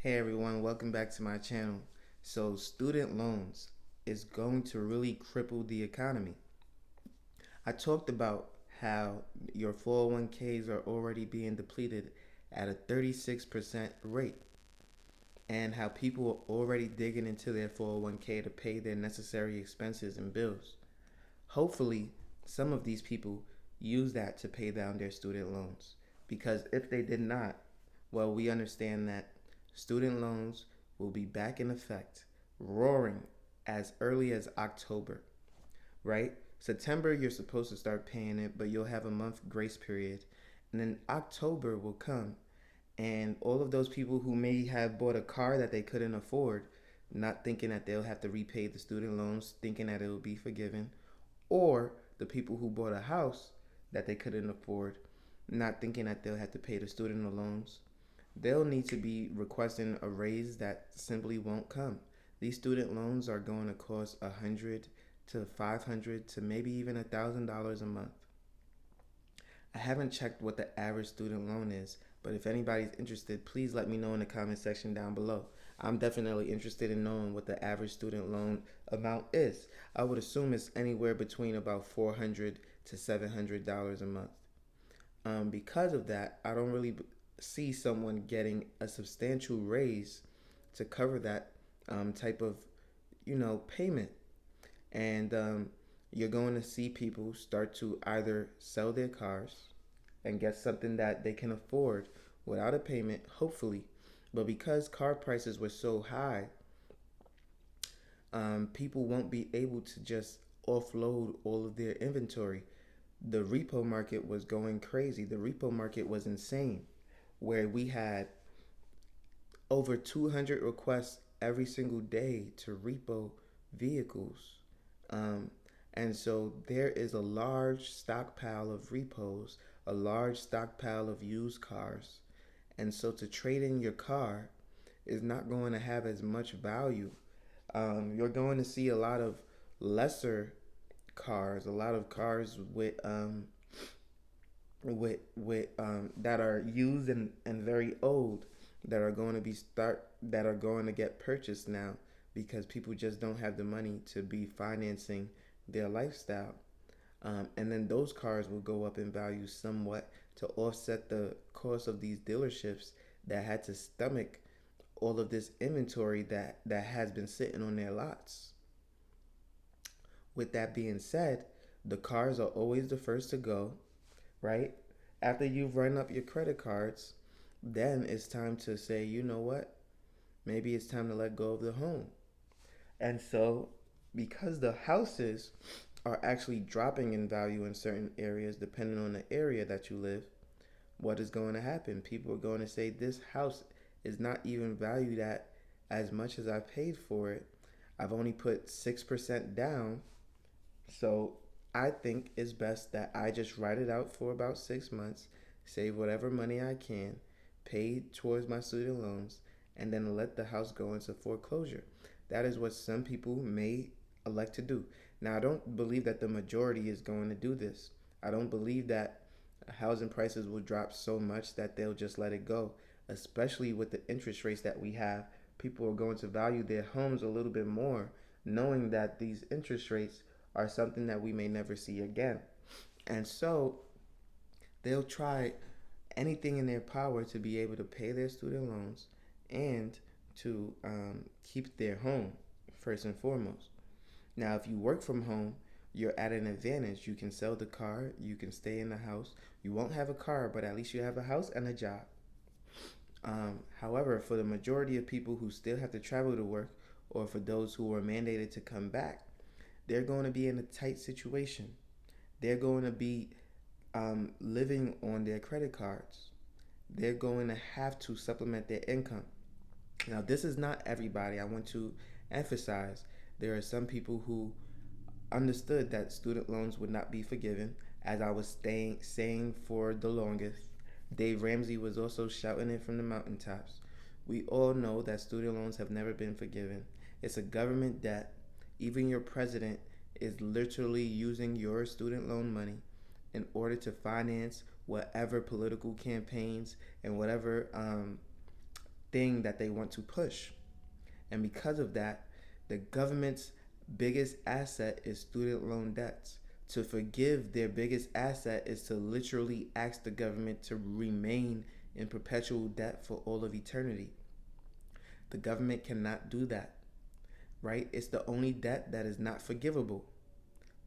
Hey everyone, welcome back to my channel. So, student loans is going to really cripple the economy. I talked about how your 401ks are already being depleted at a 36% rate, and how people are already digging into their 401k to pay their necessary expenses and bills. Hopefully, some of these people use that to pay down their student loans. Because if they did not, well, we understand that student loans will be back in effect, roaring as early as October, right? September, you're supposed to start paying it, but you'll have a month grace period. And then October will come, and all of those people who may have bought a car that they couldn't afford, not thinking that they'll have to repay the student loans, thinking that it will be forgiven, or the people who bought a house that they couldn't afford, not thinking that they'll have to pay the student loans, they'll need to be requesting a raise that simply won't come. These student loans are going to cost $100 to $500 to maybe even $1,000 a month. I haven't checked what the average student loan is, but if anybody's interested, please let me know in the comment section down below. I'm definitely interested in knowing what the average student loan amount is. I would assume it's anywhere between about $400 to $700 a month. Because of that, I don't really see someone getting a substantial raise to cover that type of, payment. And you're going to see people start to either sell their cars and get something that they can afford without a payment, hopefully. But because car prices were so high, people won't be able to just offload all of their inventory. The repo market was going crazy. The repo market was insane, where we had over 200 requests every single day to repo vehicles. Um, and so there is a large stockpile of repos, a large stockpile of used cars. And so to trade in your car is not going to have as much value. You're going to see a lot of lesser cars, a lot of cars with that are used and very old that are going to get purchased now because people just don't have the money to be financing their lifestyle. And then those cars will go up in value somewhat to offset the cost of these dealerships that had to stomach all of this inventory that has been sitting on their lots. With that being said, the cars are always the first to go, right? After you've run up your credit cards, then it's time to say, you know what? Maybe it's time to let go of the home. And so, because the houses are actually dropping in value in certain areas, depending on the area that you live, what is going to happen? People are going to say, this house is not even valued at as much as I paid for it. I've only put 6% down. So I think it's best that I just write it out for about 6 months, save whatever money I can, pay towards my student loans, and then let the house go into foreclosure. That is what some people may elect to do. Now, I don't believe that the majority is going to do this. I don't believe that housing prices will drop so much that they'll just let it go, especially with the interest rates that we have. People are going to value their homes a little bit more, knowing that these interest rates are something that we may never see again. And so they'll try anything in their power to be able to pay their student loans and to keep their home first and foremost. Now, if you work from home, you're at an advantage. You can sell the car, you can stay in the house. You won't have a car, but at least you have a house and a job. However, for the majority of people who still have to travel to work, or for those who are mandated to come back, they're going to be in a tight situation. They're going to be living on their credit cards. They're going to have to supplement their income. Now, this is not everybody. I want to emphasize there are some people who understood that student loans would not be forgiven, as I was saying for the longest. Dave Ramsey was also shouting it from the mountaintops. We all know that student loans have never been forgiven. It's a government debt. Even your president is literally using your student loan money in order to finance whatever political campaigns and whatever thing that they want to push. And because of that, the government's biggest asset is student loan debts. To forgive their biggest asset is to literally ask the government to remain in perpetual debt for all of eternity. The government cannot do that, right? It's the only debt that is not forgivable.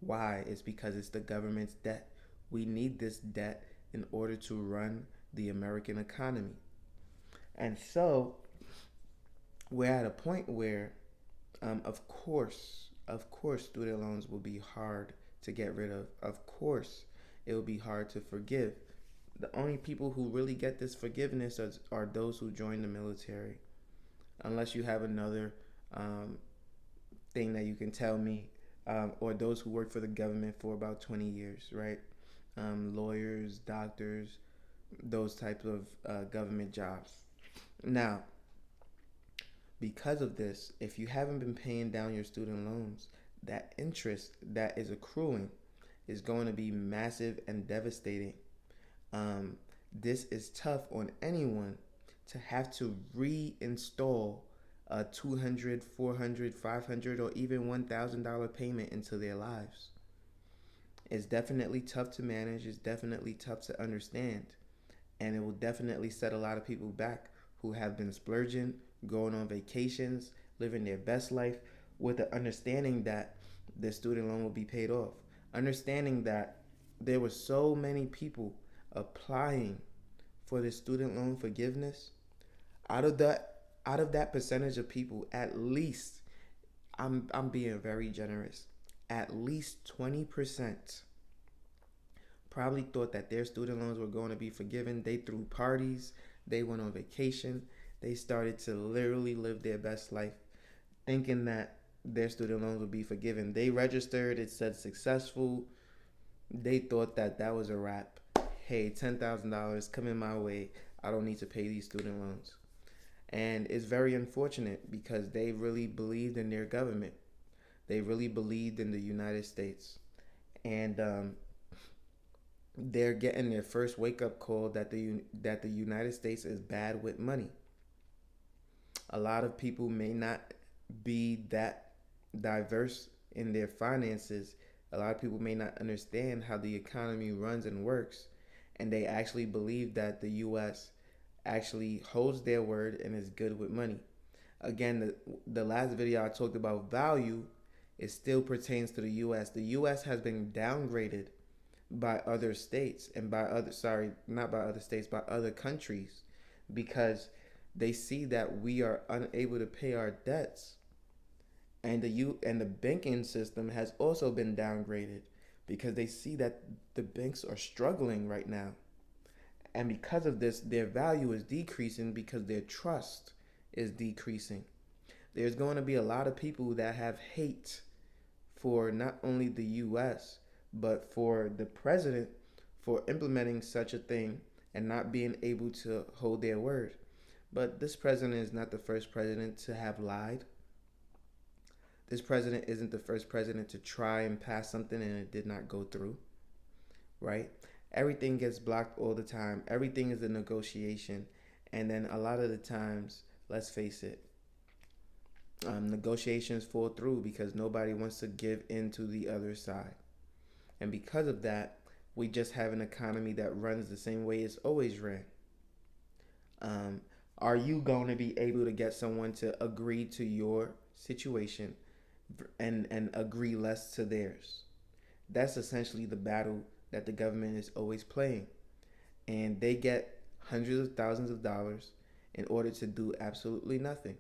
Why? It's because it's the government's debt. We need this debt in order to run the American economy. And so we're at a point where, of course, student loans will be hard to get rid of. Of course, it will be hard to forgive. The only people who really get this forgiveness are those who join the military. Unless you have another thing that you can tell me, or those who work for the government for about 20 years, right? Lawyers, doctors, those types of government jobs. Now, because of this, if you haven't been paying down your student loans, that interest that is accruing is going to be massive and devastating. This is tough on anyone to have to reinstall a $200, $400, $500, or even $1,000 payment into their lives. It's definitely tough to manage. It's definitely tough to understand. And it will definitely set a lot of people back who have been splurging, going on vacations, living their best life with the understanding that their student loan will be paid off. Understanding that there were so many people applying for the student loan forgiveness. Out of that percentage of people, at least, I'm being very generous, at least 20% probably thought that their student loans were going to be forgiven. They threw parties, they went on vacation, they started to literally live their best life thinking that their student loans would be forgiven. They registered, it said successful. They thought that that was a wrap. Hey, $10,000 coming my way. I don't need to pay these student loans. And it's very unfortunate because they really believed in their government. They really believed in the United States. And they're getting their first wake-up call that the United States is bad with money. A lot of people may not be that diverse in their finances. A lot of people may not understand how the economy runs and works, and they actually believe that the U.S. actually holds their word and is good with money. Again, the last video I talked about value, it still pertains to the U.S. The U.S. has been downgraded by other states and by other, sorry, not by other states, by other countries, because they see that we are unable to pay our debts. And the banking system has also been downgraded because they see that the banks are struggling right now. And because of this, their value is decreasing because their trust is decreasing. There's going to be a lot of people that have hate for not only the US, but for the president for implementing such a thing and not being able to hold their word. But this president is not the first president to have lied. This president isn't the first president to try and pass something and it did not go through, right? Everything gets blocked all the time. Everything is a negotiation. And then a lot of the times, let's face it, negotiations fall through because nobody wants to give in to the other side. And because of that, we just have an economy that runs the same way it's always ran. Are you going to be able to get someone to agree to your situation and agree less to theirs? That's essentially the battle that the government is always playing. And they get hundreds of thousands of dollars in order to do absolutely nothing.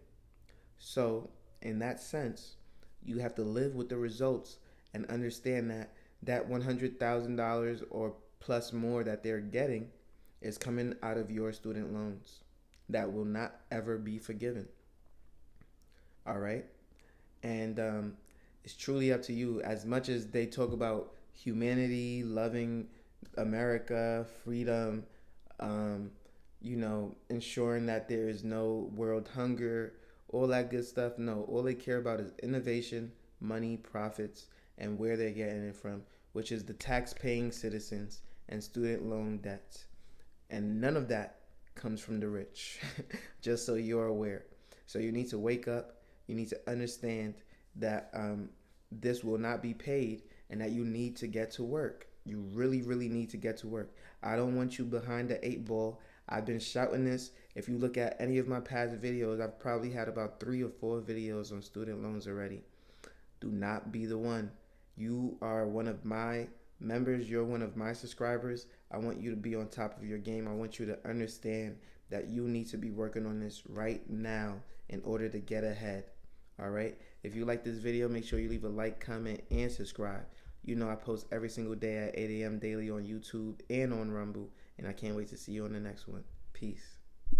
So, in that sense, you have to live with the results and understand that $100,000 or plus more that they're getting is coming out of your student loans that will not ever be forgiven. All right? And it's truly up to you. As much as they talk about humanity, loving America, freedom, ensuring that there is no world hunger, all that good stuff. No, all they care about is innovation, money, profits, and where they're getting it from, which is the tax-paying citizens and student loan debts. And none of that comes from the rich. Just so you're aware. So you need to wake up. You need to understand that this will not be paid and that you need to get to work. You really, really need to get to work. I don't want you behind the eight ball. I've been shouting this. If you look at any of my past videos, I've probably had about 3 or 4 videos on student loans already. Do not be the one. You are one of my members. You're one of my subscribers. I want you to be on top of your game. I want you to understand that you need to be working on this right now in order to get ahead. All right. If you like this video, make sure you leave a like, comment, and subscribe. You know I post every single day at 8 a.m. daily on YouTube and on Rumble, and I can't wait to see you on the next one. Peace.